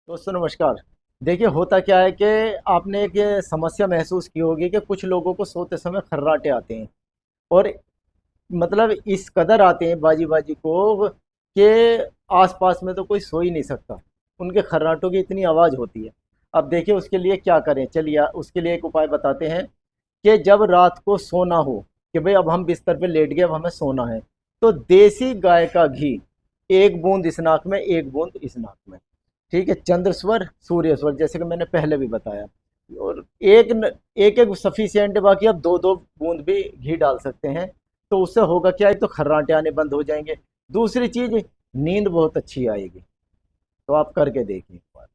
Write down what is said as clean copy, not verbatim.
दोस्तों नमस्कार। देखिए होता क्या है कि आपने एक ये समस्या महसूस की होगी कि कुछ लोगों को सोते समय खर्राटे आते हैं। और मतलब इस कदर आते हैं बाजी बाजी को कि आसपास में तो कोई सो ही नहीं सकता। उनके खर्राटों की इतनी आवाज़ होती है। अब देखिए उसके लिए क्या करें, चलिए उसके लिए एक उपाय बताते हैं कि जब रात को सोना हो कि भाई अब हम बिस्तर पे लेट गए, अब हमें सोना है, तो देसी गाय का घी एक बूंद इस नाक में, एक बूंद इस नाक में। ठीक है, चंद्र स्वर सूर्य स्वर जैसे कि मैंने पहले भी बताया। और एक एक सफिशियंट है, बाकी आप दो दो बूंद भी घी डाल सकते हैं। तो उससे होगा क्या, एक तो खर्राटे आने बंद हो जाएंगे, दूसरी चीज नींद बहुत अच्छी आएगी। तो आप करके देखिए एक बार।